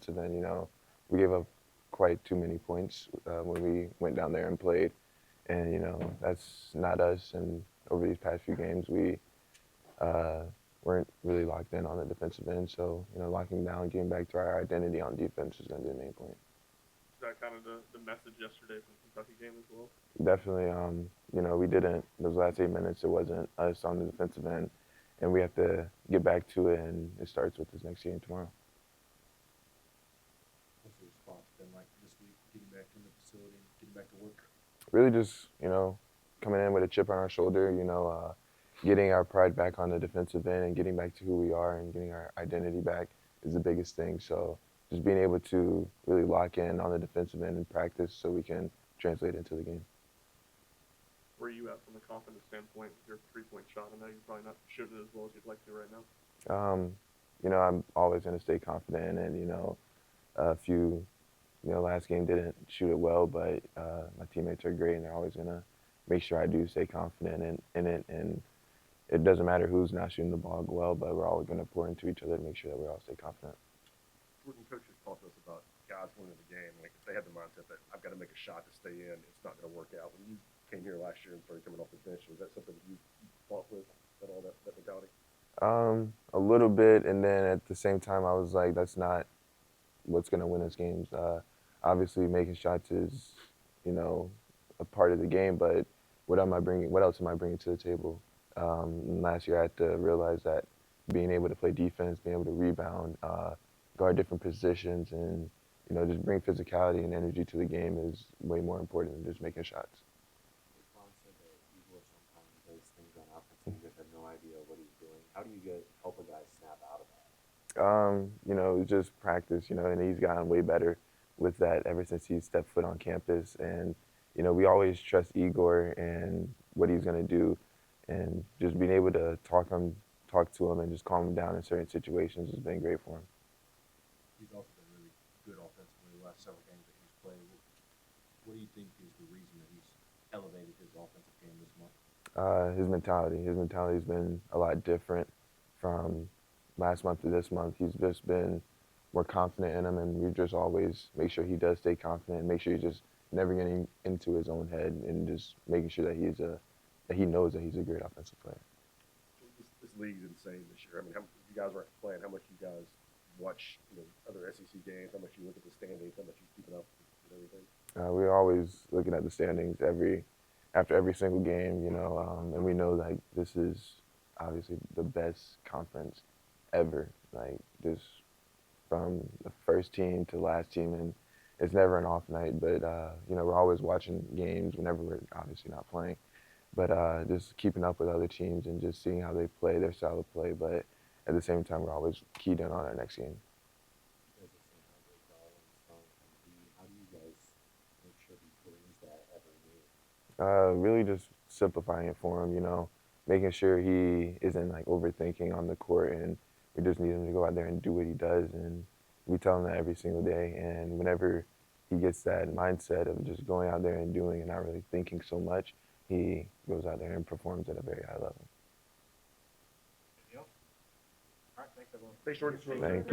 defensive end. We gave up quite too many points when we went down there and played, and that's not us. And over these past few games, we weren't really locked in on the defensive end. So locking down, getting back to our identity on defense is going to be the main point. Is that kind of the message yesterday from the Kentucky game as well? Definitely. We didn't those last 8 minutes. It wasn't us on the defensive end, and we have to get back to it. And it starts with this next game tomorrow. What's the response been like this week, getting back in the facility, getting back to work? Really, just coming in with a chip on our shoulder. Getting our pride back on the defensive end and getting back to who we are and getting our identity back is the biggest thing. So just being able to really lock in on the defensive end in practice so we can translate into the game. Where are you at from a confidence standpoint with your three-point shot? I know you're probably not shooting it as well as you'd like to right now. I'm always going to stay confident, and a few, last game didn't shoot it well, but my teammates are great, and they're always going to make sure I do stay confident in it. And it doesn't matter who's not shooting the ball well, but we're always going to pour into each other to make sure that we all stay confident. Jordan, coaches talked to us about guys winning the game. Like, if they had the mindset that I've got to make a shot to stay in, it's not going to work out. When you came here last year and started coming off the bench, was that something you fought with, that mentality? A little bit, and then at the same time, I was like, that's not what's going to win us games. Obviously, making shots is, a part of the game, but what else am I bringing to the table? Last year, I had to realize that being able to play defense, being able to rebound, guard different positions, and just bring physicality and energy to the game is way more important than just making shots. Ron said that Igor sometimes does things on offense and you guys have no idea what he's doing. How do you guys help a guy snap out of that? Just practice, and he's gotten way better with that ever since he stepped foot on campus. And, we always trust Igor and what he's going to do. And just being able to talk to him and just calm him down in certain situations has been great for him. He's also been really good offensively the last several games that he's played. What do you think is the reason that he's elevated his offensive game this month? His mentality. His mentality has been a lot different from last month to this month. He's just been more confident in him, and we just always make sure he does stay confident and make sure he's just never getting into his own head and just making sure that that he knows that he's a great offensive player. This league's insane this year. I mean, you guys aren't playing. How much you guys watch other SEC games? How much you look at the standings? How much you keeping up with everything? We're always looking at the standings after every single game, and we know like this is obviously the best conference ever. Like just from the first team to the last team, and it's never an off night. But we're always watching games whenever we're obviously not playing. But just keeping up with other teams and just seeing how they play, their style of play. But at the same time, we're always keyed in on our next game. You guys have seen how big Garland's from MD. How do you guys make sure he brings that every game? Really just simplifying it for him, making sure he isn't like overthinking on the court, and we just need him to go out there and do what he does. And we tell him that every single day. And whenever he gets that mindset of just going out there and doing and not really thinking so much, he goes out there and performs at a very high level. Thanks, Jordan. Thank you.